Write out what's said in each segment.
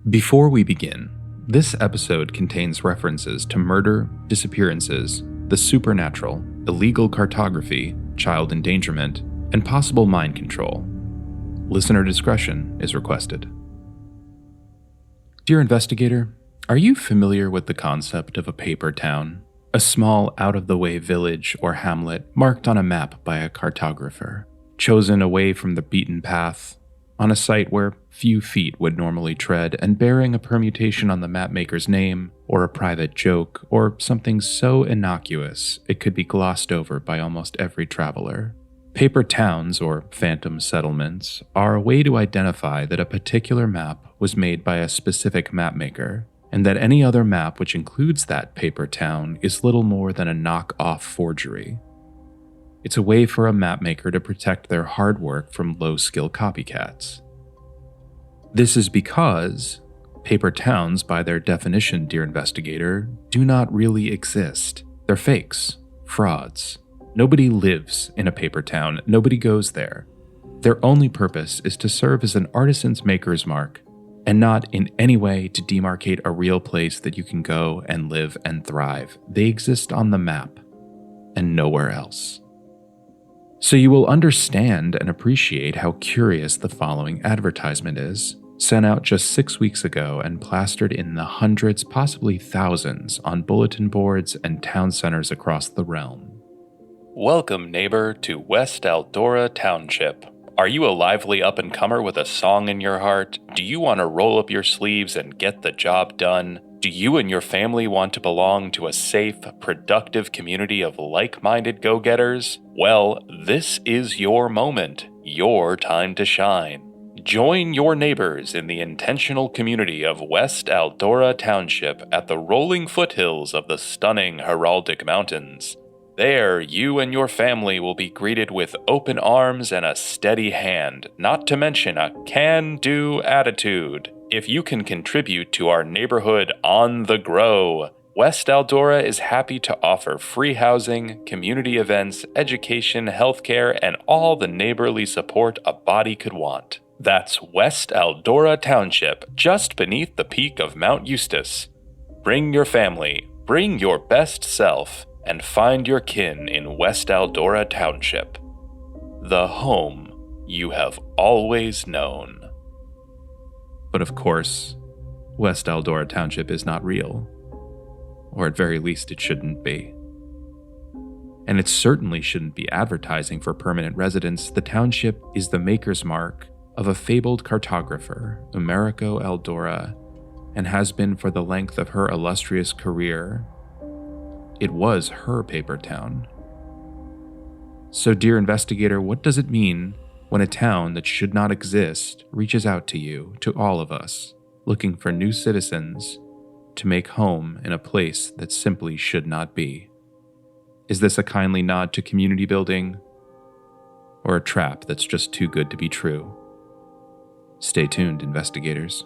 Before we begin, this episode contains references to murder, disappearances, the supernatural, illegal cartography, child endangerment, and possible mind control. Listener discretion is requested. Dear investigator, are you familiar with the concept of a paper town? A small, out-of-the-way village or hamlet marked on a map by a cartographer, chosen away from the beaten path, on a site where few feet would normally tread, and bearing a permutation on the mapmaker's name, or a private joke, or something so innocuous it could be glossed over by almost every traveler. Paper towns, or phantom settlements, are a way to identify that a particular map was made by a specific mapmaker, and that any other map which includes that paper town is little more than a knock-off forgery. It's a way for a mapmaker to protect their hard work from low-skill copycats. This is because paper towns, by their definition, dear investigator, do not really exist. They're fakes, frauds. Nobody lives in a paper town. Nobody goes there. Their only purpose is to serve as an artisan's maker's mark, and not in any way to demarcate a real place that you can go and live and thrive. They exist on the map, and nowhere else. So you will understand and appreciate how curious the following advertisement is, sent out just 6 weeks ago and plastered in the hundreds, possibly thousands, on bulletin boards and town centers across the realm. Welcome, neighbor, to West Aldora Township. Are you a lively up-and-comer with a song in your heart? Do you want to roll up your sleeves and get the job done? Do you and your family want to belong to a safe, productive community of like-minded go-getters? Well, this is your moment, your time to shine. Join your neighbors in the intentional community of West Aldora Township at the rolling foothills of the stunning Heraldic Mountains. There, you and your family will be greeted with open arms and a steady hand, not to mention a can-do attitude. If you can contribute to our neighborhood on the grow, West Aldora is happy to offer free housing, community events, education, healthcare, and all the neighborly support a body could want. That's West Aldora Township, just beneath the peak of Mount Eustis. Bring your family, bring your best self, and find your kin in West Aldora Township, the home you have always known. But of course, West Aldora Township is not real, or at very least it shouldn't be. And it certainly shouldn't be advertising for permanent residents. The township is the maker's mark of a fabled cartographer, Americo Aldora, and has been for the length of her illustrious career. It was her paper town. So, dear investigator, what does it mean when a town that should not exist reaches out to you, to all of us, looking for new citizens to make home in a place that simply should not be? Is this a kindly nod to community building, or a trap that's just too good to be true? Stay tuned, investigators.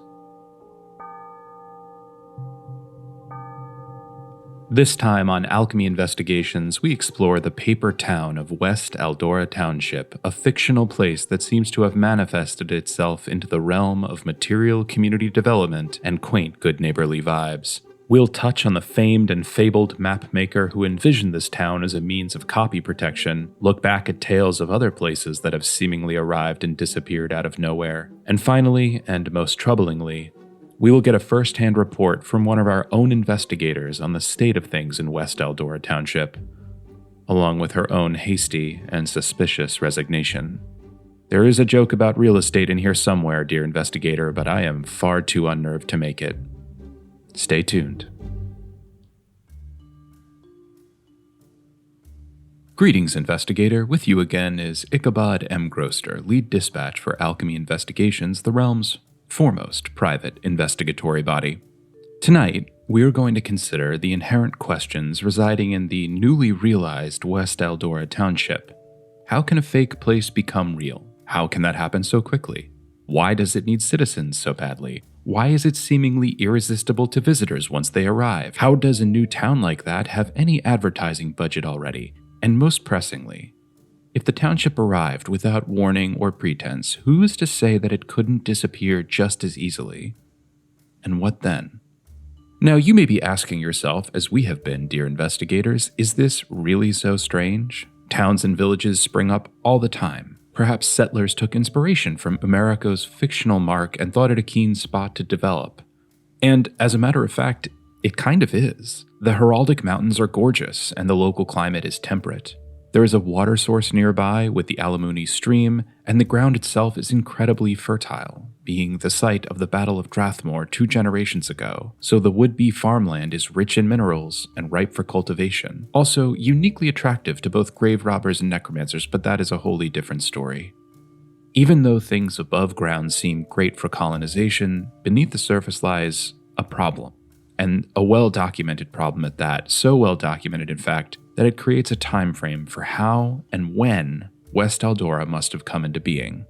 This time on Alchemy Investigations, we explore the paper town of West Aldora Township, a fictional place that seems to have manifested itself into the realm of material community development and quaint good neighborly vibes. We'll touch on the famed and fabled mapmaker who envisioned this town as a means of copy protection, look back at tales of other places that have seemingly arrived and disappeared out of nowhere, and finally, and most troublingly, we will get a first-hand report from one of our own investigators on the state of things in West Aldora Township, along with her own hasty and suspicious resignation. There is a joke about real estate in here somewhere, dear investigator, but I am far too unnerved to make it. Stay tuned. Greetings, investigator. With you again is Ichabod M. Groster, lead dispatch for Alchemy Investigations, the realm's foremost private investigatory body. Tonight, we are going to consider the inherent questions residing in the newly realized West Aldora Township. How can a fake place become real? How can that happen so quickly? Why does it need citizens so badly? Why is it seemingly irresistible to visitors once they arrive? How does a new town like that have any advertising budget already? And most pressingly, if the township arrived without warning or pretense, who is to say that it couldn't disappear just as easily? and what then? Now, you may be asking yourself, as we have been, dear investigators, is this really so strange? Towns and villages spring up all the time. Perhaps settlers took inspiration from Americo's fictional mark and thought it a keen spot to develop. And as a matter of fact, it kind of is. The heraldic mountains are gorgeous, and the local climate is temperate. There is a water source nearby with the Alamuni Stream, and the ground itself is incredibly fertile, being the site of the Battle of Strathmore 2 generations ago, so the would-be farmland is rich in minerals and ripe for cultivation. Also, uniquely attractive to both grave robbers and necromancers, but that is a wholly different story. Even though things above ground seem great for colonization, beneath the surface lies a problem. And a well-documented problem at that, so well-documented in fact, that it creates a time frame for how and when West Aldora must have come into being.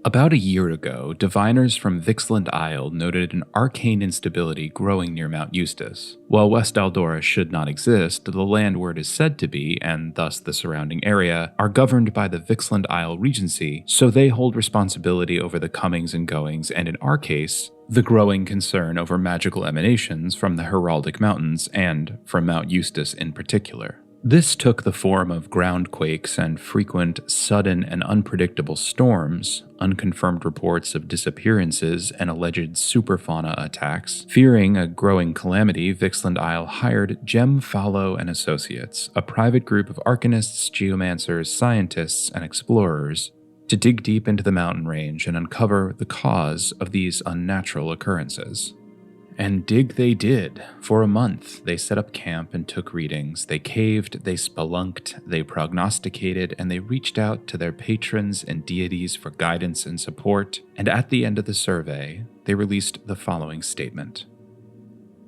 About a year ago, diviners from Vixland Isle noted an arcane instability growing near Mount Eustace. While West Aldora should not exist, the land where it is said to be, and thus the surrounding area, are governed by the Vixland Isle Regency, so they hold responsibility over the comings and goings, and in our case, the growing concern over magical emanations from the Heraldic Mountains and from Mount Eustace in particular. This took the form of groundquakes and frequent, sudden, and unpredictable storms, unconfirmed reports of disappearances, and alleged superfauna attacks. Fearing a growing calamity, Vixland Isle hired Gem Fallow and Associates, a private group of arcanists, geomancers, scientists, and explorers, to dig deep into the mountain range and uncover the cause of these unnatural occurrences. And dig they did. For a month, they set up camp and took readings. They caved, they spelunked, they prognosticated, and they reached out to their patrons and deities for guidance and support. And at the end of the survey, they released the following statement.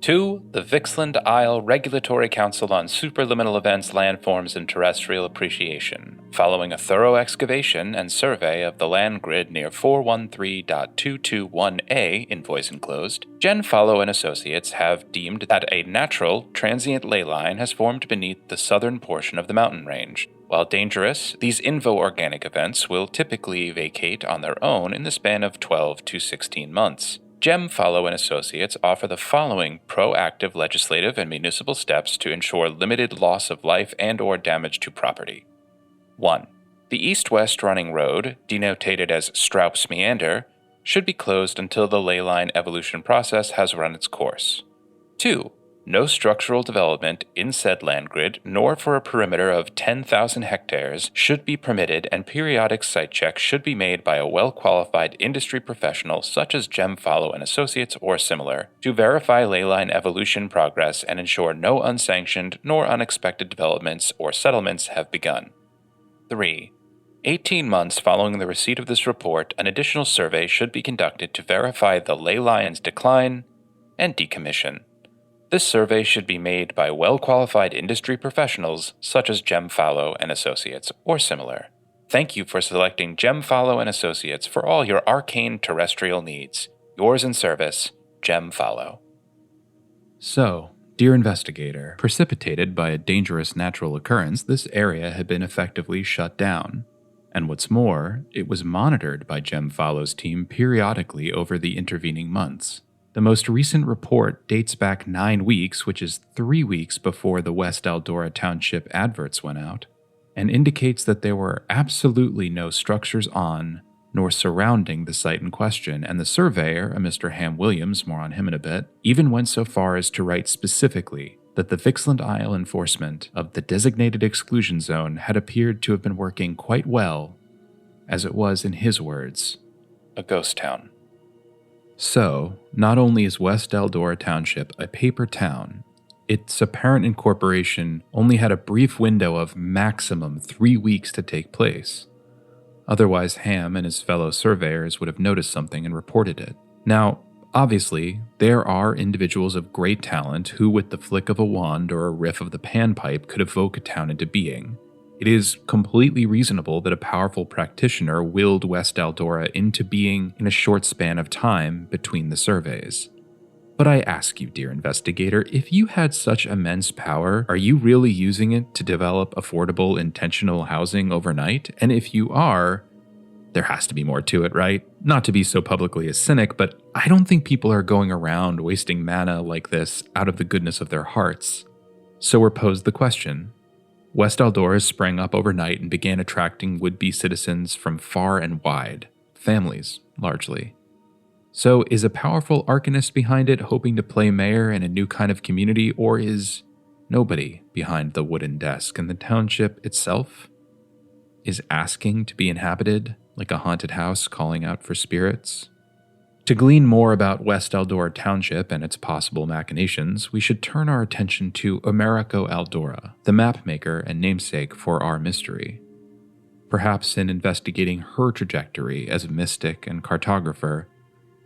To the Vixland Isle Regulatory Council on Superliminal Events, Landforms, and Terrestrial Appreciation. Following a thorough excavation and survey of the land grid near 413.221A, invoice enclosed, Gen Follow and Associates have deemed that a natural, transient ley line has formed beneath the southern portion of the mountain range. While dangerous, these invo-organic events will typically vacate on their own in the span of 12 to 16 months. Gem Follow and Associates offer the following proactive legislative and municipal steps to ensure limited loss of life and/or damage to property. 1. The east-west running road, denotated as Straup's Meander, should be closed until the ley line evolution process has run its course. 2. No structural development in said land grid, nor for a perimeter of 10,000 hectares, should be permitted, and periodic site checks should be made by a well-qualified industry professional such as Gem Follow and Associates or similar, to verify ley line evolution progress and ensure no unsanctioned nor unexpected developments or settlements have begun. 3. 18 months following the receipt of this report, an additional survey should be conducted to verify the ley line's decline and decommission. This survey should be made by well-qualified industry professionals such as Gem Follow and Associates or similar. Thank you for selecting Gem Follow and Associates for all your arcane terrestrial needs. Yours in service, Gem Follow. So, dear investigator, precipitated by a dangerous natural occurrence, this area had been effectively shut down. And what's more, it was monitored by Gem Follow's team periodically over the intervening months. The most recent report dates back 9 weeks, which is 3 weeks before the West Aldora Township adverts went out, and indicates that there were absolutely no structures on nor surrounding the site in question, and the surveyor, a Mr. Ham Williams, more on him in a bit, even went so far as to write specifically that the Vixland Isle enforcement of the designated exclusion zone had appeared to have been working quite well, as it was, in his words, a ghost town. So, not only is West Aldora Township a paper town, its apparent incorporation only had a brief window of maximum 3 weeks to take place. Otherwise, Ham and his fellow surveyors would have noticed something and reported it. Now, obviously, there are individuals of great talent who, with the flick of a wand or a riff of the panpipe, could evoke a town into being. It is completely reasonable that a powerful practitioner willed West Aldora into being in a short span of time between the surveys. But I ask you, dear investigator, if you had such immense power, are you really using it to develop affordable, intentional housing overnight? And if you are, there has to be more to it, right? Not to be so publicly a cynic, but I don't think people are going around wasting mana like this out of the goodness of their hearts. So we're posed the question. West Aldora sprang up overnight and began attracting would-be citizens from far and wide, families, largely. So is a powerful arcanist behind it hoping to play mayor in a new kind of community, or is nobody behind the wooden desk and the township itself is asking to be inhabited like a haunted house calling out for spirits? To glean more about West Aldora Township and its possible machinations, we should turn our attention to Americo Aldora, the mapmaker and namesake for our mystery. Perhaps in investigating her trajectory as a mystic and cartographer,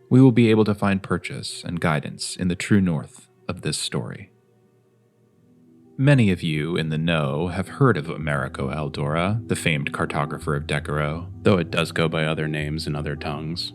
we will be able to find purchase and guidance in the true north of this story. Many of you in the know have heard of Americo Aldora, the famed cartographer of Decaro, though it does go by other names in other tongues.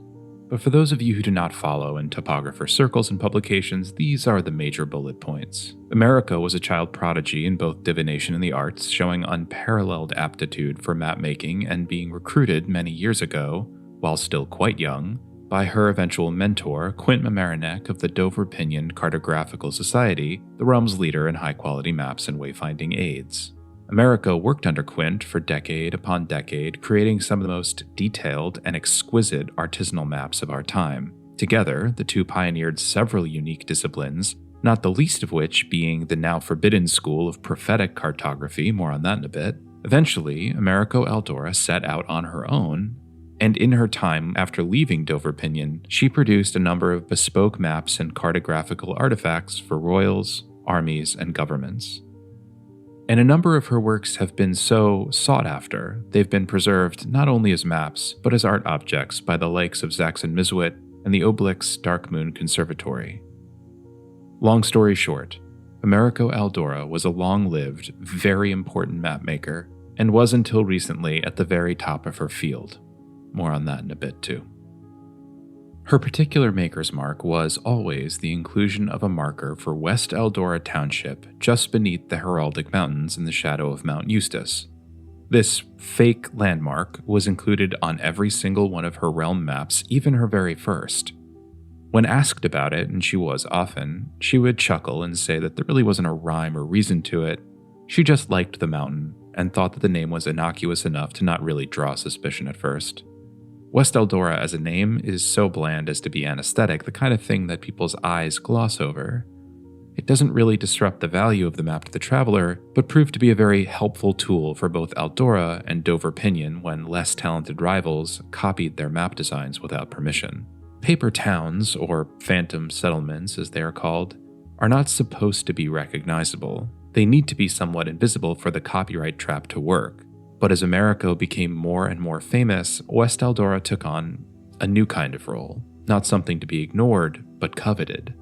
But for those of you who do not follow in topographer circles and publications, these are the major bullet points. Americo was a child prodigy in both divination and the arts, showing unparalleled aptitude for map-making and being recruited many years ago, while still quite young, by her eventual mentor, Quint Mamaroneck of the Dover Pinion Cartographical Society, the realm's leader in high-quality maps and wayfinding aids. Americo worked under Quint for decade upon decade, creating some of the most detailed and exquisite artisanal maps of our time. Together, the two pioneered several unique disciplines, not the least of which being the now forbidden school of prophetic cartography, more on that in a bit. Eventually, Americo Aldora set out on her own, and in her time after leaving Dover Pinion, she produced a number of bespoke maps and cartographical artifacts for royals, armies, and governments. And a number of her works have been so sought after, they've been preserved not only as maps, but as art objects by the likes of Zaxxon Mizwit and the Oblix Dark Moon Conservatory. Long story short, Americo Aldora was a long-lived, very important mapmaker, and was until recently at the very top of her field. More on that in a bit too. Her particular maker's mark was always the inclusion of a marker for West Aldora Township just beneath the Heraldic Mountains in the shadow of Mount Eustis. This fake landmark was included on every single one of her realm maps, even her very first. When asked about it, and she was often, she would chuckle and say that there really wasn't a rhyme or reason to it. She just liked the mountain and thought that the name was innocuous enough to not really draw suspicion at first. West Aldora as a name is so bland as to be anesthetic, the kind of thing that people's eyes gloss over. It doesn't really disrupt the value of the map to the traveler, but proved to be a very helpful tool for both Aldora and Dover Pinion when less talented rivals copied their map designs without permission. Paper towns, or phantom settlements as they are called, are not supposed to be recognizable. They need to be somewhat invisible for the copyright trap to work. But as Americo became more and more famous, West Aldora took on a new kind of role, not something to be ignored, but coveted.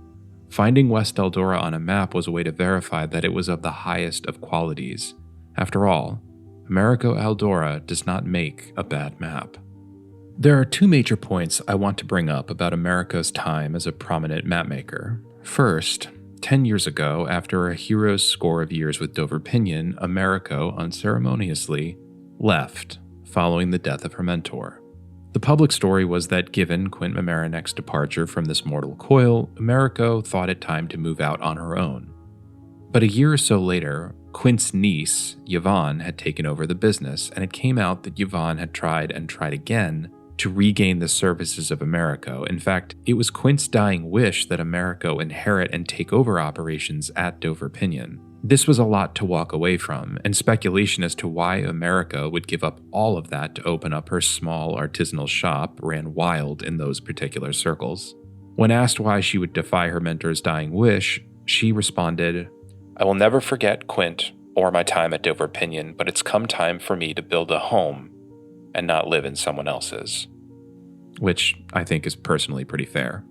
Finding West Aldora on a map was a way to verify that it was of the highest of qualities. After all, Americo Aldora does not make a bad map. There are two major points I want to bring up about Americo's time as a prominent mapmaker. First, 10 years ago, after a hero's score of years with Dover Pinion, Americo unceremoniously left, following the death of her mentor. The public story was that given Quint Mamaroneck's departure from this mortal coil, Americo thought it time to move out on her own. But a year or so later, Quint's niece, Yvonne, had taken over the business, and it came out that Yvonne had tried and tried again to regain the services of Americo. In fact, it was Quint's dying wish that Americo inherit and take over operations at Dover Pinion. This was a lot to walk away from, and speculation as to why Americo would give up all of that to open up her small artisanal shop ran wild in those particular circles. When asked why she would defy her mentor's dying wish, she responded, "I will never forget Quint or my time at Dover Pinion, but it's come time for me to build a home and not live in someone else's." Which I think is personally pretty fair.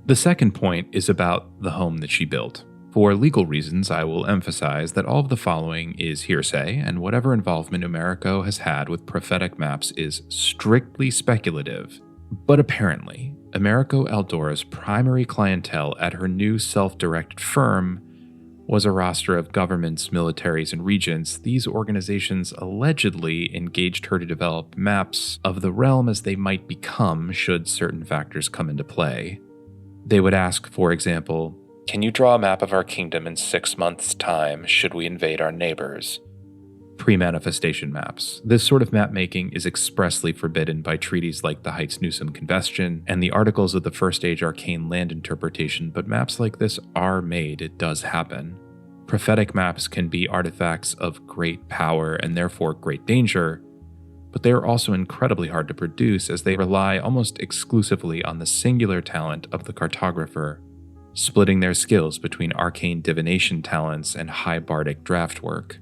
The second point is about the home that she built. For legal reasons, I will emphasize that all of the following is hearsay, and whatever involvement Americo has had with prophetic maps is strictly speculative. But apparently, Americo Aldora's primary clientele at her new self-directed firm was a roster of governments, militaries, and regents. These organizations allegedly engaged her to develop maps of the realm as they might become should certain factors come into play. They would ask, for example, "Can you draw a map of our kingdom in 6 months' time should we invade our neighbors?" pre-manifestation maps. This sort of map making is expressly forbidden by treaties like the Heights-Newsom Convention and the Articles of the First Age Arcane Land Interpretation, but maps like this are made. It does happen. Prophetic maps can be artifacts of great power and therefore great danger, but they are also incredibly hard to produce as they rely almost exclusively on the singular talent of the cartographer, splitting their skills between arcane divination talents and high bardic draft work.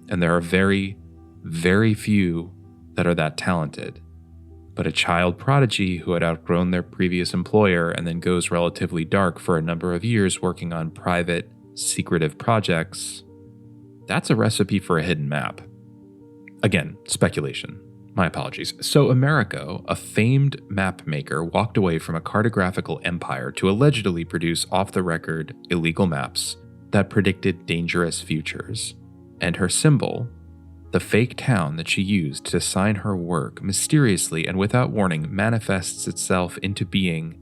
And there are very, very few that are that talented. But a child prodigy who had outgrown their previous employer and then goes relatively dark for a number of years working on private, secretive projects, that's a recipe for a hidden map. Again, speculation. My apologies. So Americo, a famed map maker, walked away from a cartographical empire to allegedly produce off-the-record illegal maps that predicted dangerous futures. And her symbol, the fake town that she used to sign her work, mysteriously and without warning manifests itself into being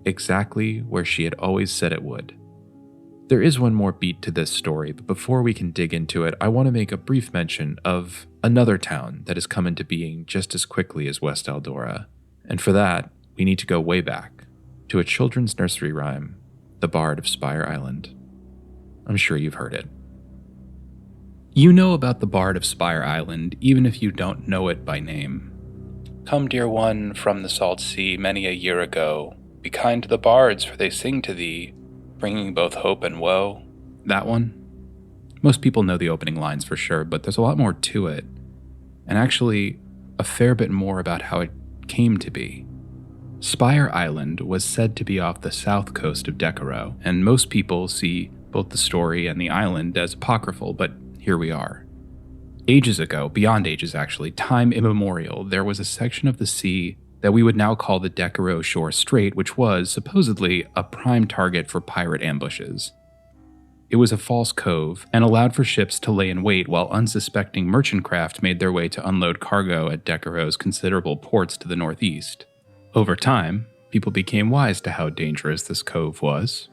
exactly where she had always said it would. There is one more beat to this story, but before we can dig into it, I want to make a brief mention of another town that has come into being just as quickly as West Aldora. And for that, we need to go way back to a children's nursery rhyme, The Bard of Spire Island. I'm sure you've heard it. You know about the Bard of Spire Island, even if you don't know it by name. "Come, dear one, from the salt sea many a year ago. Be kind to the bards, for they sing to thee, bringing both hope and woe." That one? Most people know the opening lines for sure, but there's a lot more to it. And actually, a fair bit more about how it came to be. Spire Island was said to be off the south coast of Decaro, and most people see both the story and the island as apocryphal, but here we are. Ages ago, beyond ages actually, time immemorial, there was a section of the sea that we would now call the Decaro Shore Strait, which was, supposedly, a prime target for pirate ambushes. It was a false cove and allowed for ships to lay in wait while unsuspecting merchant craft made their way to unload cargo at Decaro's considerable ports to the northeast. Over time, people became wise to how dangerous this cove was,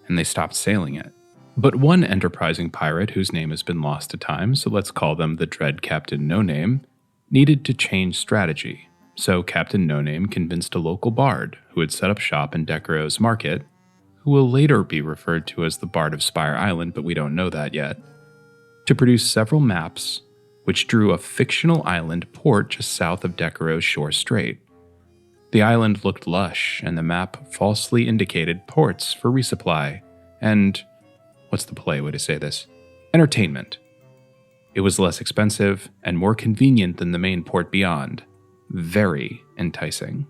and they stopped sailing it. But one enterprising pirate, whose name has been lost to time, so let's call them the Dread Captain No Name, needed to change strategy. So Captain No Name convinced a local bard who had set up shop in Decaro's market, who will later be referred to as the Bard of Spire Island, but we don't know that yet, to produce several maps which drew a fictional island port just south of Decaro's Shore Strait. The island looked lush, and the map falsely indicated ports for resupply and, what's the polite way to say this? Entertainment. It was less expensive and more convenient than the main port beyond. Very enticing.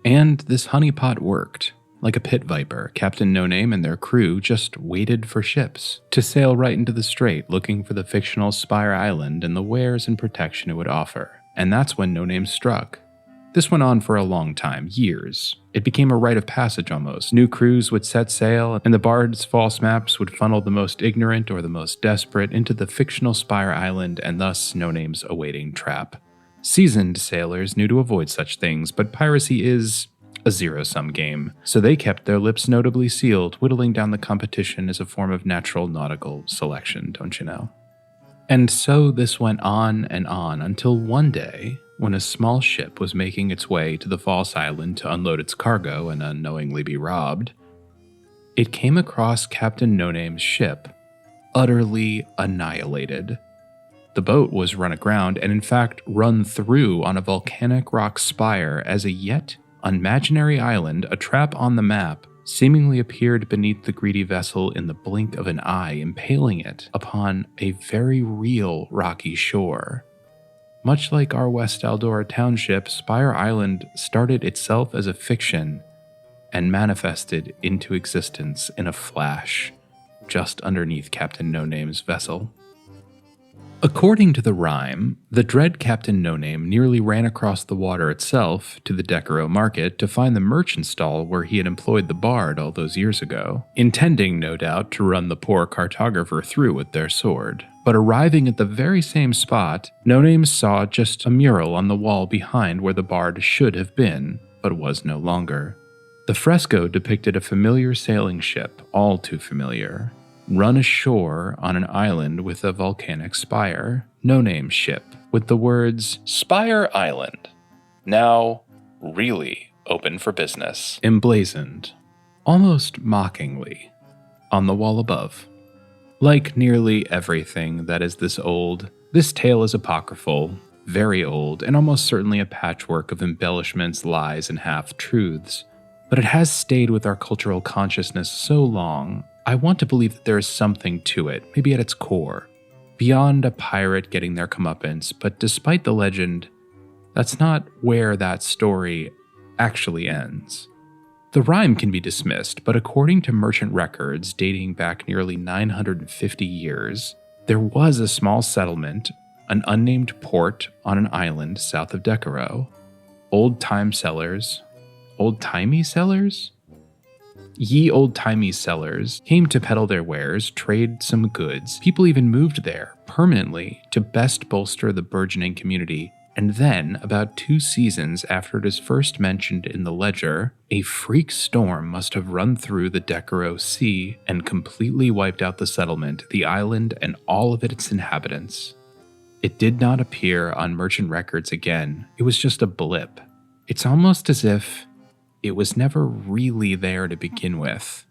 And this honeypot worked. Like a pit viper, Captain No Name and their crew just waited for ships to sail right into the strait looking for the fictional Spire Island and the wares and protection it would offer. And that's when No Name struck. This went on for a long time, years. It became a rite of passage almost. New crews would set sail, and the bard's false maps would funnel the most ignorant or the most desperate into the fictional Spire Island and thus No Name's awaiting trap. Seasoned sailors knew to avoid such things, but piracy is a zero-sum game, so they kept their lips notably sealed, whittling down the competition as a form of natural nautical selection, don't you know? And so this went on and on until one day, when a small ship was making its way to the false island to unload its cargo and unknowingly be robbed, it came across Captain No Name's ship, utterly annihilated. The boat was run aground and in fact run through on a volcanic rock spire as a yet unimaginary island, a trap on the map, seemingly appeared beneath the greedy vessel in the blink of an eye, impaling it upon a very real rocky shore. Much like our West Aldora Township, Spire Island started itself as a fiction and manifested into existence in a flash, just underneath Captain No Name's vessel. According to the rhyme, the dread Captain No Name nearly ran across the water itself to the Decorah market to find the merchant stall where he had employed the bard all those years ago, intending, no doubt, to run the poor cartographer through with their sword. But arriving at the very same spot, No Name saw just a mural on the wall behind where the bard should have been, but was no longer. The fresco depicted a familiar sailing ship, all too familiar, run ashore on an island with a volcanic spire, No Name's ship, with the words, Spire Island, now really open for business, emblazoned, almost mockingly, on the wall above. Like nearly everything that is this old, this tale is apocryphal, very old, and almost certainly a patchwork of embellishments, lies, and half-truths. But it has stayed with our cultural consciousness so long, I want to believe that there is something to it, maybe at its core, beyond a pirate getting their comeuppance, but despite the legend, that's not where that story actually ends. The rhyme can be dismissed, but according to merchant records dating back nearly 950 years, there was a small settlement, an unnamed port on an island south of Decorah. Old-timey sellers came to peddle their wares, trade some goods. People even moved there permanently to best bolster the burgeoning community. And then, about 2 seasons after it is first mentioned in the ledger, a freak storm must have run through the Decorah Sea and completely wiped out the settlement, the island, and all of its inhabitants. It did not appear on merchant records again. It was just a blip. It's almost as if it was never really there to begin with.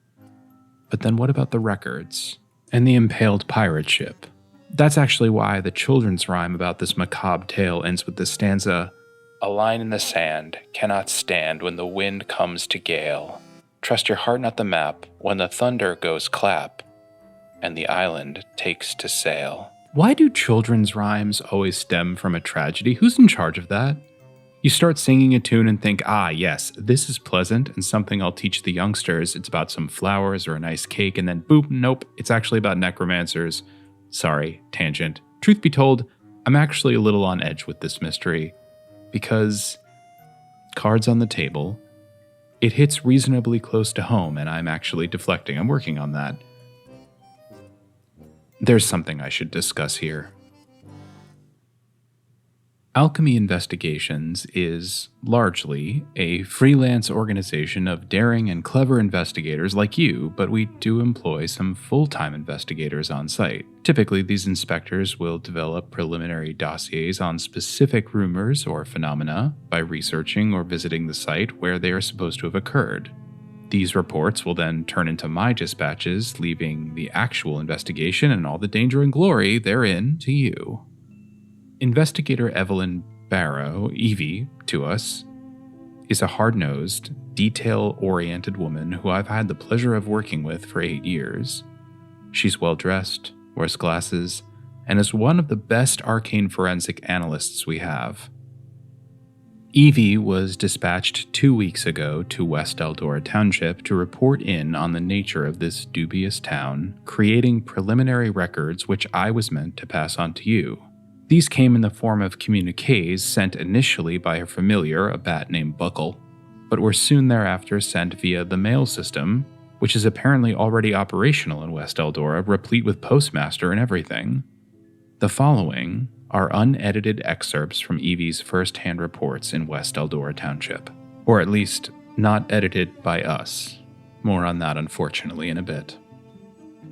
But then what about the records? And the impaled pirate ship? That's actually why the children's rhyme about this macabre tale ends with this stanza, A line in the sand cannot stand when the wind comes to gale. Trust your heart, not the map, when the thunder goes clap, and the island takes to sail. Why do children's rhymes always stem from a tragedy? Who's in charge of that? You start singing a tune and think, yes, this is pleasant and something I'll teach the youngsters. It's about some flowers or a nice cake, and then boop, nope, it's actually about necromancers. Sorry, tangent. Truth be told, I'm actually a little on edge with this mystery, because cards on the table, it hits reasonably close to home, and I'm actually deflecting. I'm working on that. There's something I should discuss here. Alchemy Investigations is largely a freelance organization of daring and clever investigators like you, but we do employ some full-time investigators on site. Typically, these inspectors will develop preliminary dossiers on specific rumors or phenomena by researching or visiting the site where they are supposed to have occurred. These reports will then turn into my dispatches, leaving the actual investigation and all the danger and glory therein to you. Investigator Evelyn Barrow, Evie, to us, is a hard-nosed, detail-oriented woman who I've had the pleasure of working with for 8 years. She's well-dressed, wears glasses, and is one of the best arcane forensic analysts we have. Evie was dispatched 2 weeks ago to West Aldora Township to report in on the nature of this dubious town, creating preliminary records which I was meant to pass on to you. These came in the form of communiques sent initially by her familiar, a bat named Buckle, but were soon thereafter sent via the mail system, which is apparently already operational in West Aldora, replete with postmaster and everything. The following are unedited excerpts from Evie's first-hand reports in West Aldora Township, or at least not edited by us. More on that, unfortunately, in a bit.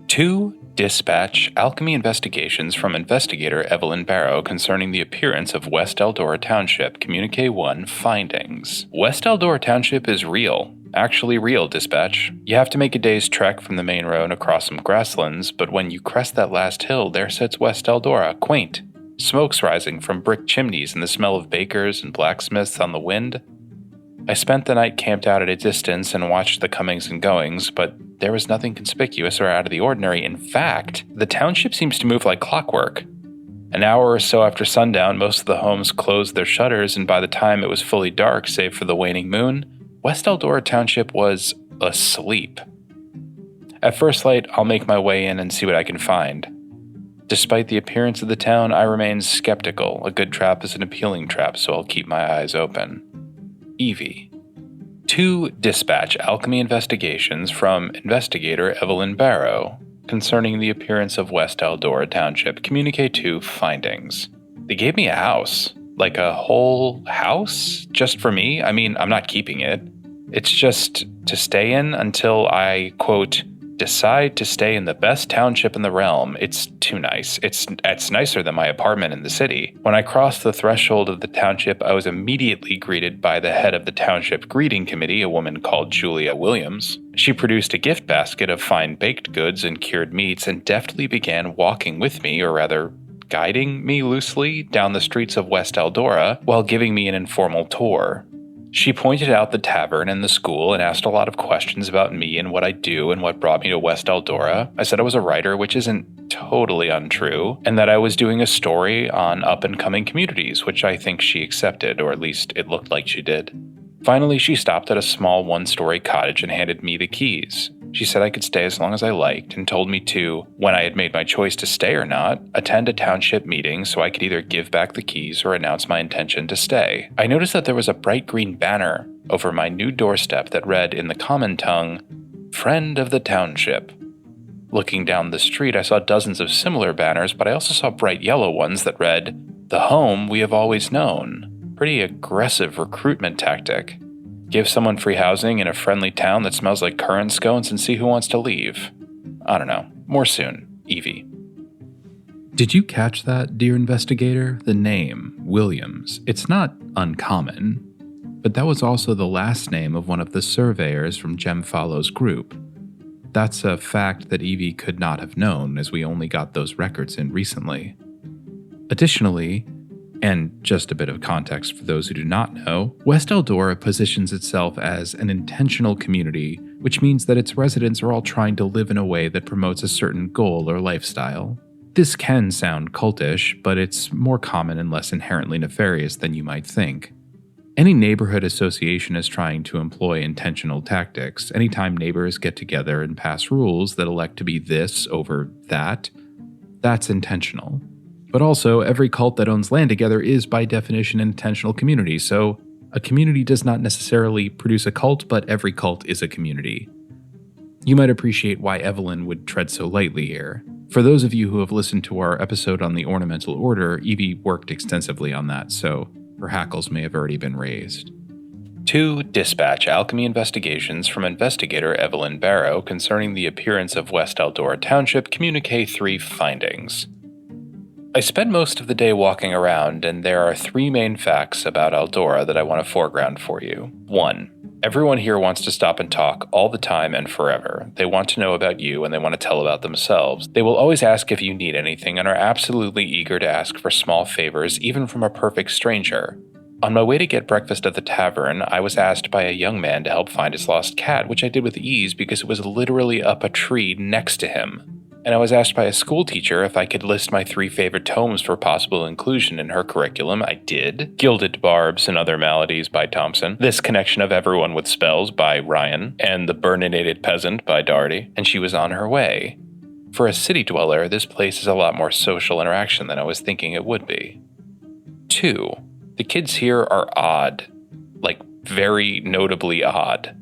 2. Dispatch Alchemy Investigations from Investigator Evelyn Barrow concerning the appearance of West Aldora Township. Communique 1 Findings. West Aldora Township is real. Actually real, dispatch. You have to make a day's trek from the main road across some grasslands, but when you crest that last hill, there sits West Aldora, quaint. Smoke's rising from brick chimneys and the smell of bakers and blacksmiths on the wind. I spent the night camped out at a distance and watched the comings and goings, but there was nothing conspicuous or out of the ordinary. In fact, the township seems to move like clockwork. An hour or so after sundown, most of the homes closed their shutters, and by the time it was fully dark, save for the waning moon, West Aldora Township was asleep. At first light, I'll make my way in and see what I can find. Despite the appearance of the town, I remain skeptical. A good trap is an appealing trap, so I'll keep my eyes open. Evie. To dispatch Alchemy Investigations from investigator Evelyn Barrow concerning the appearance of West Aldora Township. Communicate 2 findings. They gave me a house. Like a whole house? Just for me? I mean, I'm not keeping it. It's just to stay in until I, quote, decide to stay in the best township in the realm. It's too nice. It's nicer than my apartment in the city. When I crossed the threshold of the township, I was immediately greeted by the head of the township greeting committee, a woman called Julia Williams. She produced a gift basket of fine baked goods and cured meats and deftly began walking with me, or rather, guiding me loosely down the streets of West Aldora while giving me an informal tour. She pointed out the tavern and the school and asked a lot of questions about me and what I do and what brought me to West Aldora. I said I was a writer, which isn't totally untrue, and that I was doing a story on up-and-coming communities, which I think she accepted, or at least it looked like she did. Finally, she stopped at a small one-story cottage and handed me the keys. She said I could stay as long as I liked and told me to, when I had made my choice to stay or not, attend a township meeting so I could either give back the keys or announce my intention to stay. I noticed that there was a bright green banner over my new doorstep that read in the common tongue, "Friend of the Township." Looking down the street, I saw dozens of similar banners, but I also saw bright yellow ones that read, "The home we have always known." Pretty aggressive recruitment tactic. Give someone free housing in a friendly town that smells like currant scones and see who wants to leave. I don't know. More soon. Evie. Did you catch that, dear investigator? The name, Williams. It's not uncommon, but that was also the last name of one of the surveyors from Gem Follow's group. That's a fact that Evie could not have known, as we only got those records in recently. Additionally, and just a bit of context for those who do not know, West Aldora positions itself as an intentional community, which means that its residents are all trying to live in a way that promotes a certain goal or lifestyle. This can sound cultish, but it's more common and less inherently nefarious than you might think. Any neighborhood association is trying to employ intentional tactics. Anytime neighbors get together and pass rules that elect to be this over that, that's intentional. But also, every cult that owns land together is by definition an intentional community, so a community does not necessarily produce a cult, but every cult is a community. You might appreciate why Evelyn would tread so lightly here. For those of you who have listened to our episode on the Ornamental Order, Evie worked extensively on that, so her hackles may have already been raised. To dispatch Alchemy Investigations from investigator Evelyn Barrow concerning the appearance of West Aldora Township. Communicate 3 findings. I spend most of the day walking around, and there are 3 main facts about Aldora that I want to foreground for you. 1. Everyone here wants to stop and talk all the time and forever. They want to know about you, and they want to tell about themselves. They will always ask if you need anything and are absolutely eager to ask for small favors, even from a perfect stranger. On my way to get breakfast at the tavern, I was asked by a young man to help find his lost cat, which I did with ease because it was literally up a tree next to him. And I was asked by a school teacher if I could list my 3 favorite tomes for possible inclusion in her curriculum. I did. Gilded Barbs and Other Maladies by Thompson, This Connection of Everyone with Spells by Ryan, and The Burninated Peasant by Doherty, and she was on her way. For a city dweller, this place is a lot more social interaction than I was thinking it would be. 2. The kids here are odd. Like, very notably odd.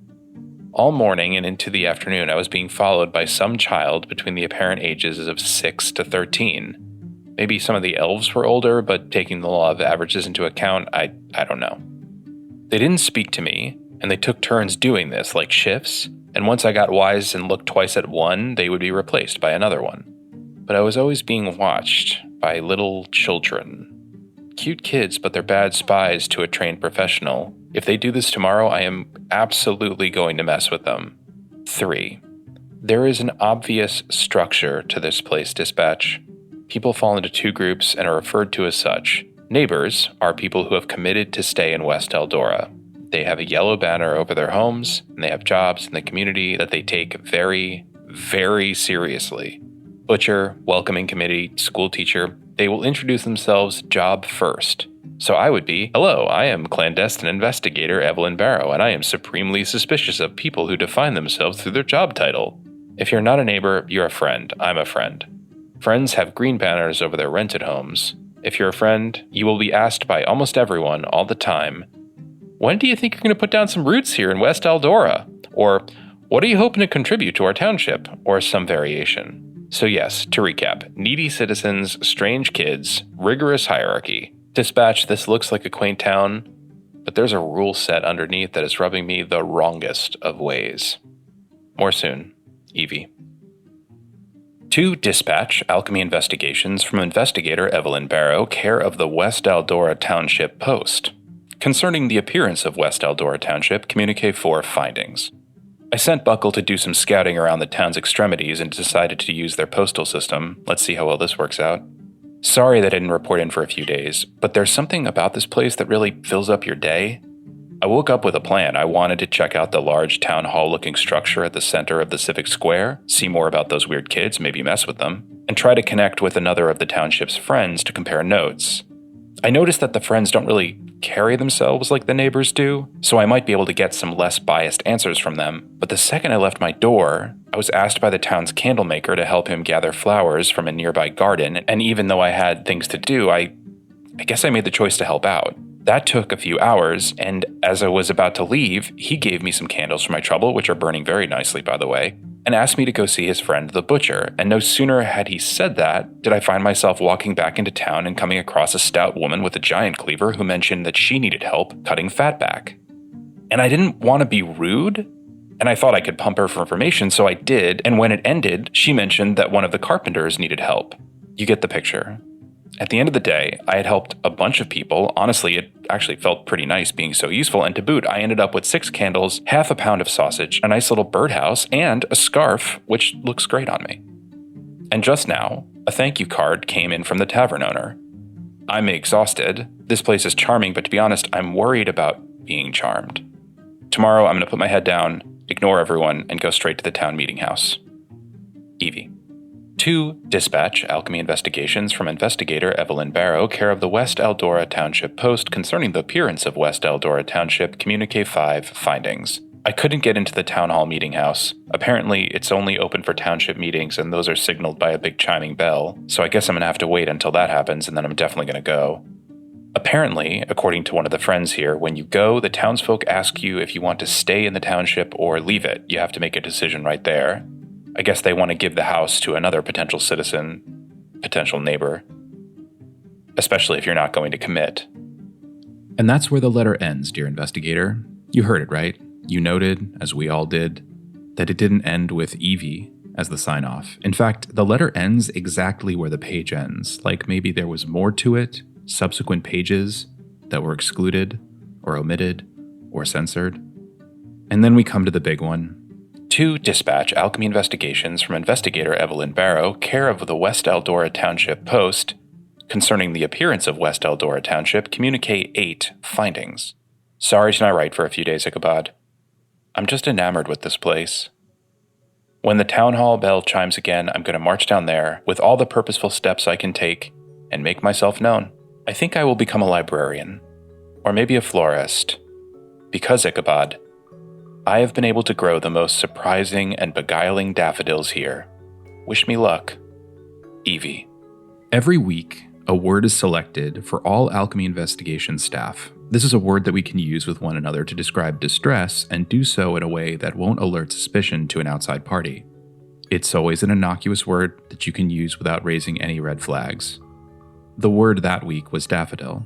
All morning and into the afternoon, I was being followed by some child between the apparent ages of 6 to 13. Maybe some of the elves were older, but taking the law of averages into account, I don't know. They didn't speak to me, and they took turns doing this, like shifts, and once I got wise and looked twice at one, they would be replaced by another one. But I was always being watched by little children. Cute kids, but they're bad spies to a trained professional. If they do this tomorrow, I am absolutely going to mess with them. 3. There is an obvious structure to this place, Dispatch. People fall into 2 groups and are referred to as such. Neighbors are people who have committed to stay in West Aldora. They have a yellow banner over their homes, and they have jobs in the community that they take very, very seriously. Butcher, welcoming committee, school teacher, they will introduce themselves job first. So I would be, hello, I am clandestine investigator Evelyn Barrow, and I am supremely suspicious of people who define themselves through their job title. If you're not a neighbor, you're a friend. I'm a friend. Friends have green banners over their rented homes. If you're a friend, you will be asked by almost everyone all the time, when do you think you're going to put down some roots here in West Aldora? Or, what are you hoping to contribute to our township? Or some variation. So yes, to recap, needy citizens, strange kids, rigorous hierarchy. Dispatch, this looks like a quaint town, but there's a rule set underneath that is rubbing me the wrongest of ways. More soon, Evie. To Dispatch, Alchemy Investigations from Investigator Evelyn Barrow, care of the West Aldora Township Post. Concerning the appearance of West Aldora Township, communique 4 findings. I sent Buckle to do some scouting around the town's extremities and decided to use their postal system. Let's see how well this works out. Sorry that I didn't report in for a few days, but there's something about this place that really fills up your day. I woke up with a plan. I wanted to check out the large town hall-looking structure at the center of the civic square, see more about those weird kids, maybe mess with them, and try to connect with another of the township's friends to compare notes. I noticed that the friends don't really carry themselves like the neighbors do, so I might be able to get some less biased answers from them. But the second I left my door, I was asked by the town's candlemaker to help him gather flowers from a nearby garden, and even though I had things to do, I guess I made the choice to help out. That took a few hours, and as I was about to leave, he gave me some candles for my trouble, which are burning very nicely, by the way, and asked me to go see his friend the butcher, and no sooner had he said that, did I find myself walking back into town and coming across a stout woman with a giant cleaver who mentioned that she needed help cutting fat back. And I didn't want to be rude, and I thought I could pump her for information, so I did, and when it ended, she mentioned that one of the carpenters needed help. You get the picture. At the end of the day, I had helped a bunch of people. Honestly, it actually felt pretty nice being so useful, and to boot, I ended up with 6 candles, half a pound of sausage, a nice little birdhouse, and a scarf, which looks great on me. And just now, a thank you card came in from the tavern owner. I'm exhausted. This place is charming, but to be honest, I'm worried about being charmed. Tomorrow, I'm going to put my head down, ignore everyone, and go straight to the town meeting house. Evie. To Dispatch, Alchemy Investigations from Investigator Evelyn Barrow, care of the West Aldora Township Post, concerning the appearance of West Aldora Township, communique 5 findings. I couldn't get into the town hall meeting house. Apparently, it's only open for township meetings, and those are signaled by a big chiming bell, so I guess I'm gonna have to wait until that happens, and then I'm definitely gonna go. Apparently, according to one of the friends here, when you go, the townsfolk ask you if you want to stay in the township or leave it. You have to make a decision right there. I guess they want to give the house to another potential citizen, potential neighbor, especially if you're not going to commit. And that's where the letter ends, dear investigator. You heard it, right? You noted, as we all did, that it didn't end with Evie as the sign-off. In fact, the letter ends exactly where the page ends, like maybe there was more to it, subsequent pages that were excluded, or omitted, or censored. And then we come to the big one. To Dispatch, Alchemy Investigations from Investigator Evelyn Barrow, care of the West Aldora Township Post, concerning the appearance of West Aldora Township, communique 8 findings. Sorry to not write for a few days, Ichabod. I'm just enamored with this place. When the town hall bell chimes again, I'm going to march down there with all the purposeful steps I can take and make myself known. I think I will become a librarian, or maybe a florist, because, Ichabod, I have been able to grow the most surprising and beguiling daffodils here. Wish me luck. Evie. Every week, a word is selected for all Alchemy Investigation staff. This is a word that we can use with one another to describe distress and do so in a way that won't alert suspicion to an outside party. It's always an innocuous word that you can use without raising any red flags. The word that week was daffodil.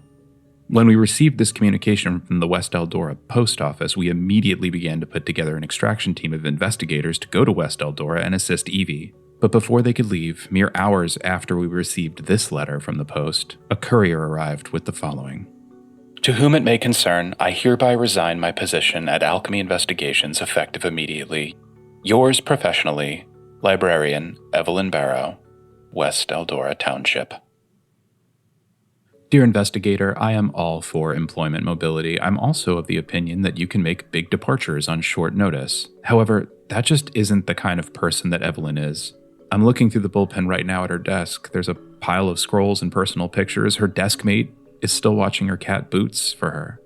When we received this communication from the West Aldora post office, we immediately began to put together an extraction team of investigators to go to West Aldora and assist Evie. But before they could leave, mere hours after we received this letter from the post, a courier arrived with the following. To whom it may concern, I hereby resign my position at Alchemy Investigations effective immediately. Yours professionally, Librarian Evelyn Barrow, West Aldora Township. Dear investigator, I am all for employment mobility. I'm also of the opinion that you can make big departures on short notice. However, that just isn't the kind of person that Evelyn is. I'm looking through the bullpen right now at her desk. There's a pile of scrolls and personal pictures. Her desk mate is still watching her cat Boots for her.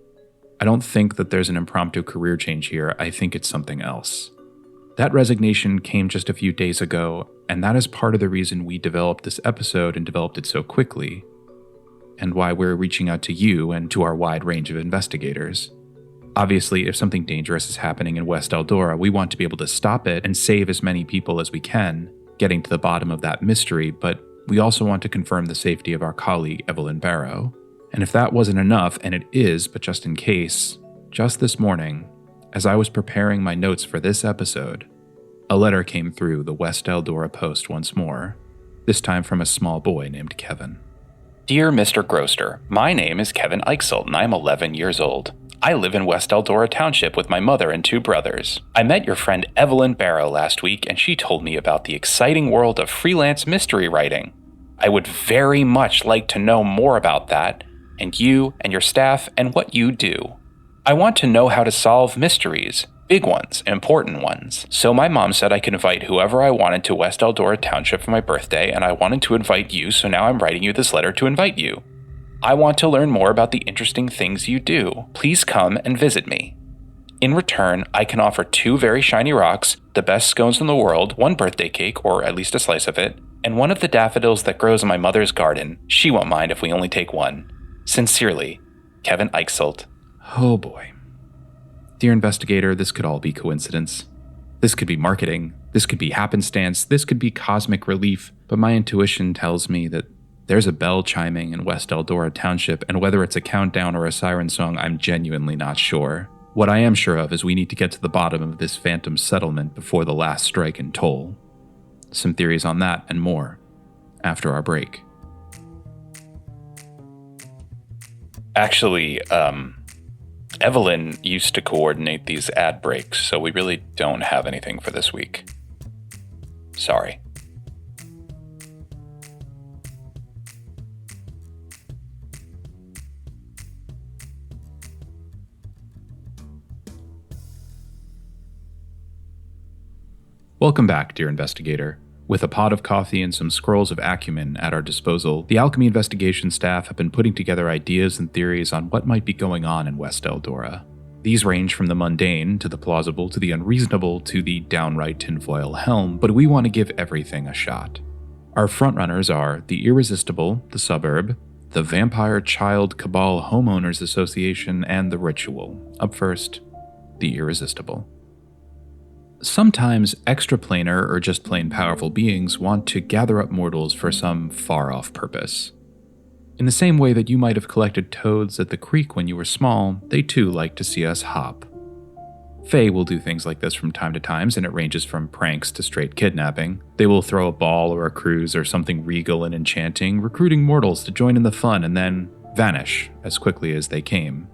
I don't think that there's an impromptu career change here. I think it's something else. That resignation came just a few days ago, and that is part of the reason we developed this episode and developed it so quickly, and why we're reaching out to you and to our wide range of investigators. Obviously, if something dangerous is happening in West Aldora, we want to be able to stop it and save as many people as we can, getting to the bottom of that mystery, but we also want to confirm the safety of our colleague, Evelyn Barrow. And if that wasn't enough, and it is, but just in case, just this morning, as I was preparing my notes for this episode, a letter came through the West Aldora Post once more, this time from a small boy named Kevin. Dear Mr. Groster, my name is Kevin Eichselt and I'm 11 years old. I live in West Aldora Township with my mother and 2 brothers. I met your friend Evelyn Barrow last week and she told me about the exciting world of freelance mystery writing. I would very much like to know more about that, and you and your staff and what you do. I want to know how to solve mysteries, big ones, important ones. So my mom said I could invite whoever I wanted to West Aldora Township for my birthday, and I wanted to invite you, so now I'm writing you this letter to invite you. I want to learn more about the interesting things you do. Please come and visit me. In return, I can offer 2 very shiny rocks, the best scones in the world, 1 birthday cake, or at least a slice of it, and 1 of the daffodils that grows in my mother's garden. She won't mind if we only take 1. Sincerely, Kevin Eichselt. Oh boy. Dear investigator, this could all be coincidence. This could be marketing, this could be happenstance, this could be cosmic relief, but my intuition tells me that there's a bell chiming in West Aldora Township, and whether it's a countdown or a siren song, I'm genuinely not sure. What I am sure of is we need to get to the bottom of this phantom settlement before the last strike and toll. Some theories on that and more after our break. Actually, Evelyn used to coordinate these ad breaks, so we really don't have anything for this week. Sorry. Welcome back, dear investigator. With a pot of coffee and some scrolls of acumen at our disposal, the Alchemy Investigations staff have been putting together ideas and theories on what might be going on in West Aldora. These range from the mundane to the plausible to the unreasonable to the downright tinfoil helm, but we want to give everything a shot. Our frontrunners are the Irresistible, the Suburb, the Vampire Child Cabal Homeowners Association, and the Ritual. Up first, the Irresistible. Sometimes extraplanar or just plain powerful beings want to gather up mortals for some far-off purpose. In the same way that you might have collected toads at the creek when you were small, they too like to see us hop. Fae will do things like this from time to time, and it ranges from pranks to straight kidnapping. They will throw a ball or a cruise or something regal and enchanting, recruiting mortals to join in the fun and then vanish as quickly as they came.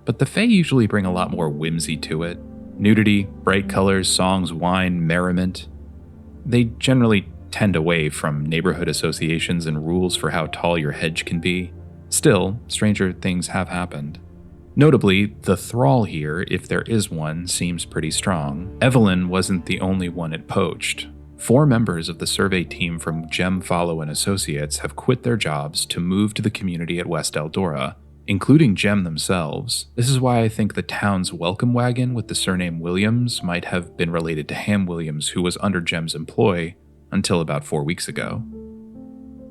But the Fae usually bring a lot more whimsy to it. Nudity, bright colors, songs, wine, merriment. They generally tend away from neighborhood associations and rules for how tall your hedge can be. Still, stranger things have happened. Notably, the thrall here, if there is one, seems pretty strong. Evelyn wasn't the only one it poached. 4 members of the survey team from Gem Follow and Associates have quit their jobs to move to the community at West Aldora, including Gem themselves. This is why I think the town's welcome wagon with the surname Williams might have been related to Ham Williams, who was under Gem's employ until about 4 weeks ago.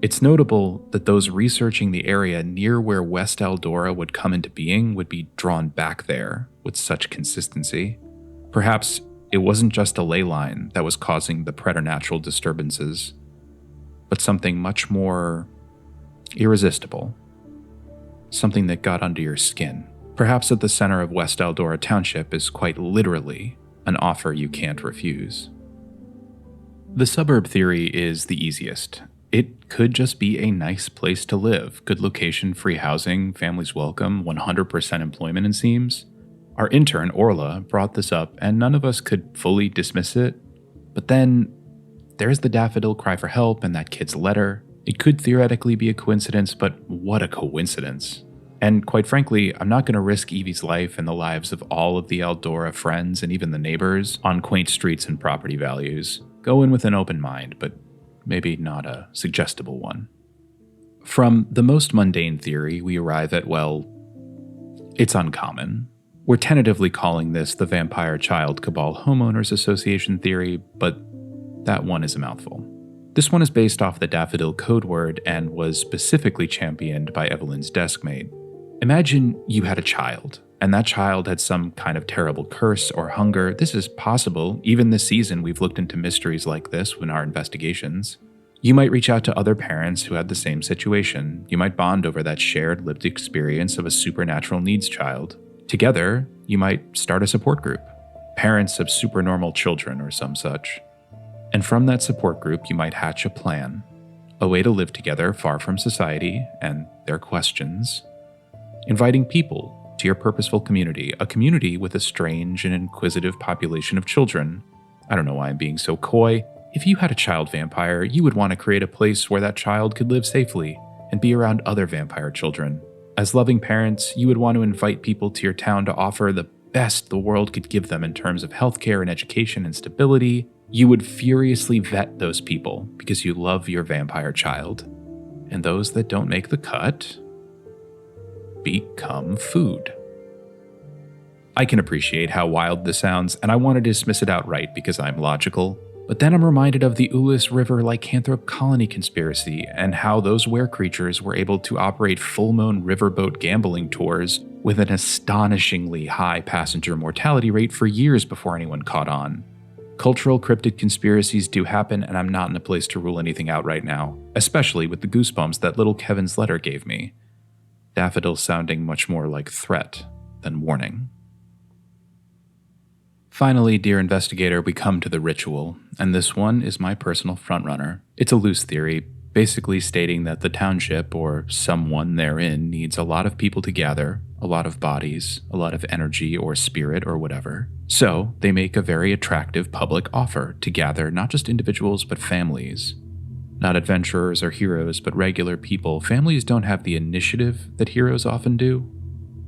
It's notable that those researching the area near where West Aldora would come into being would be drawn back there with such consistency. Perhaps it wasn't just a ley line that was causing the preternatural disturbances, but something much more irresistible. Something that got under your skin. Perhaps at the center of West Aldora Township is quite literally an offer you can't refuse. The suburb theory is the easiest. It could just be a nice place to live, good location, free housing, families welcome, 100% employment it seems. Our intern, Orla, brought this up and none of us could fully dismiss it. But then there's the daffodil cry for help and that kid's letter. It could theoretically be a coincidence, but what a coincidence. And quite frankly, I'm not going to risk Evie's life and the lives of all of the Aldora friends and even the neighbors on quaint streets and property values. Go in with an open mind, but maybe not a suggestible one. From the most mundane theory, we arrive at, well, it's uncommon. We're tentatively calling this the Vampire Child Cabal Homeowners Association theory, but that one is a mouthful. This one is based off the Daffodil code word and was specifically championed by Evelyn's deskmate. Imagine you had a child, and that child had some kind of terrible curse or hunger. This is possible. Even this season, we've looked into mysteries like this in our investigations. You might reach out to other parents who had the same situation. You might bond over that shared lived experience of a supernatural needs child. Together, you might start a support group, parents of supernormal children or some such. And from that support group, you might hatch a plan, a way to live together far from society and their questions, inviting people to your purposeful community, a community with a strange and inquisitive population of children. I don't know why I'm being so coy. If you had a child vampire, you would want to create a place where that child could live safely and be around other vampire children. As loving parents, you would want to invite people to your town to offer the best the world could give them in terms of healthcare and education and stability. You would furiously vet those people because you love your vampire child. And those that don't make the cut become food. I can appreciate how wild this sounds, and I want to dismiss it outright because I'm logical. But then I'm reminded of the Ulis River lycanthrope colony conspiracy and how those were-creatures were able to operate full-moon riverboat gambling tours with an astonishingly high passenger mortality rate for years before anyone caught on. Cultural cryptid conspiracies do happen, and I'm not in a place to rule anything out right now, especially with the goosebumps that little Kevin's letter gave me. Daffodil sounding much more like threat than warning. Finally, dear investigator, we come to the ritual, and this one is my personal frontrunner. It's a loose theory, basically stating that the township, or someone therein, needs a lot of people to gather, a lot of bodies, a lot of energy or spirit or whatever. So, they make a very attractive public offer to gather not just individuals but families. Not adventurers or heroes, but regular people. Families don't have the initiative that heroes often do.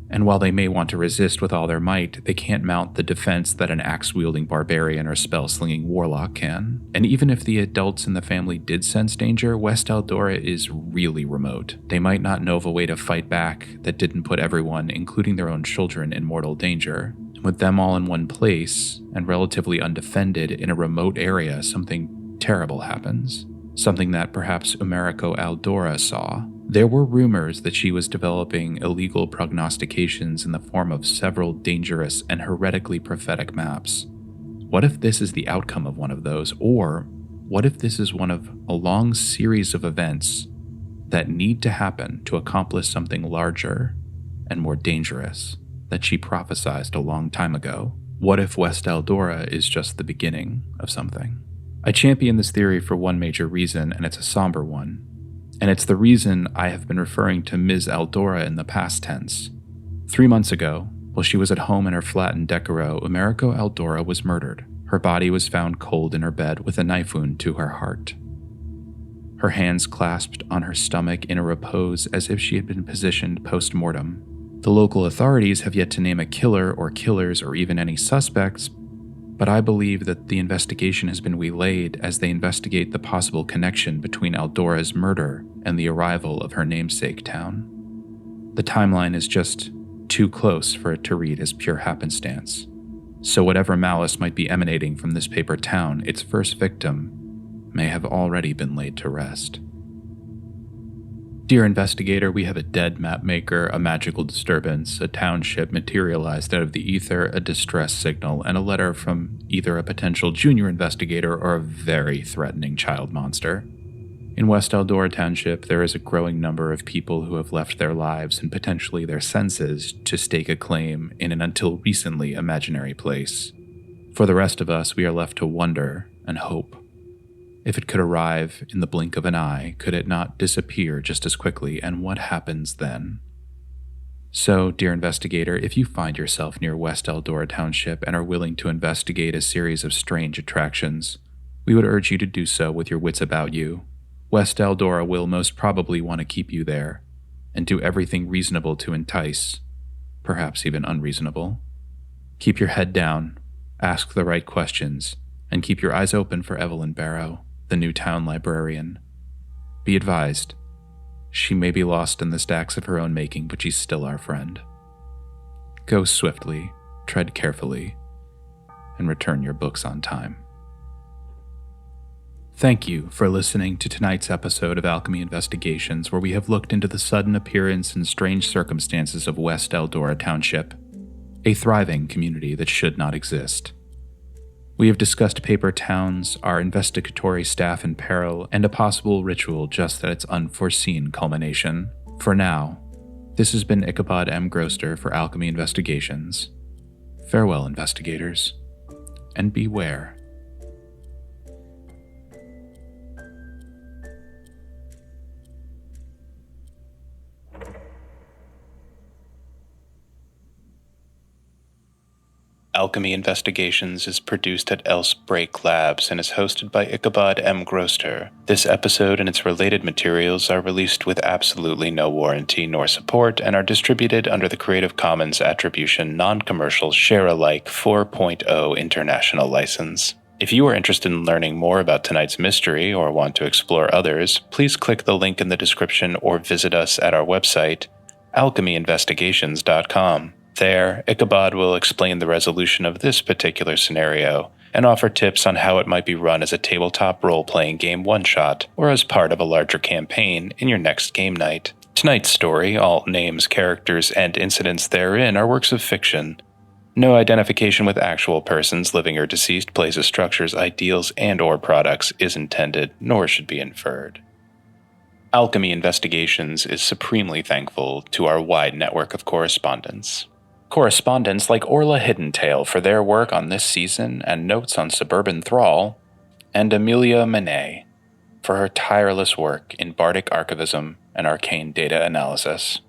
And while they may want to resist with all their might, they can't mount the defense that an axe-wielding barbarian or spell-slinging warlock can. And even if the adults in the family did sense danger, West Aldora is really remote. They might not know of a way to fight back that didn't put everyone, including their own children, in mortal danger. And with them all in one place, and relatively undefended in a remote area, something terrible happens. Something that perhaps West Aldora saw. There were rumors that she was developing illegal prognostications in the form of several dangerous and heretically prophetic maps. What if this is the outcome of one of those? Or what if this is one of a long series of events that need to happen to accomplish something larger and more dangerous that she prophesied a long time ago? What if West Aldora is just the beginning of something? I champion this theory for one major reason, and it's a somber one. And it's the reason I have been referring to Ms. Aldora in the past tense. 3 months ago, while she was at home in her flat in Decaro, West Aldora was murdered. Her body was found cold in her bed with a knife wound to her heart. Her hands clasped on her stomach in a repose as if she had been positioned post-mortem. The local authorities have yet to name a killer or killers or even any suspects, but I believe that the investigation has been waylaid as they investigate the possible connection between Aldora's murder and the arrival of her namesake town. The timeline is just too close for it to read as pure happenstance. So whatever malice might be emanating from this paper town, its first victim may have already been laid to rest. Dear investigator, we have a dead mapmaker, a magical disturbance, a township materialized out of the ether, a distress signal, and a letter from either a potential junior investigator or a very threatening child monster. In West Aldora Township, there is a growing number of people who have left their lives and potentially their senses to stake a claim in an until recently imaginary place. For the rest of us, we are left to wonder and hope. If it could arrive in the blink of an eye, could it not disappear just as quickly, and what happens then? So, dear investigator, if you find yourself near West Aldora Township and are willing to investigate a series of strange attractions, we would urge you to do so with your wits about you. West Aldora will most probably want to keep you there, and do everything reasonable to entice, perhaps even unreasonable. Keep your head down, ask the right questions, and keep your eyes open for Evelyn Barrow, the new town librarian. Be advised, she may be lost in the stacks of her own making, but she's still our friend. Go swiftly, tread carefully, and return your books on time. Thank you for listening to tonight's episode of Alchemy Investigations, where we have looked into the sudden appearance and strange circumstances of West Aldora Township, a thriving community that should not exist. We have discussed paper towns, our investigatory staff in peril, and a possible ritual just at its unforeseen culmination. For now, this has been Ichabod M. Grosser for Alchemy Investigations. Farewell, investigators, and beware. Alchemy Investigations is produced at Else Break Labs and is hosted by Ichabod M. Grosser. This episode and its related materials are released with absolutely no warranty nor support and are distributed under the Creative Commons Attribution Non-Commercial Share-alike 4.0 International License. If you are interested in learning more about tonight's mystery or want to explore others, please click the link in the description or visit us at our website, alchemyinvestigations.com. There, Ichabod will explain the resolution of this particular scenario and offer tips on how it might be run as a tabletop role-playing game one-shot or as part of a larger campaign in your next game night. Tonight's story, all names, characters, and incidents therein are works of fiction. No identification with actual persons, living or deceased, places, structures, ideals, and/or products is intended, nor should be inferred. Alchemy Investigations is supremely thankful to our wide network of correspondents. Correspondents like Orla Hiddentail for their work on this season and notes on Suburban Thrall, and Amelia Manet for her tireless work in bardic archivism and arcane data analysis.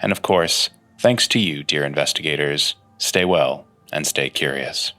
And of course, thanks to you, dear investigators. Stay well and stay curious.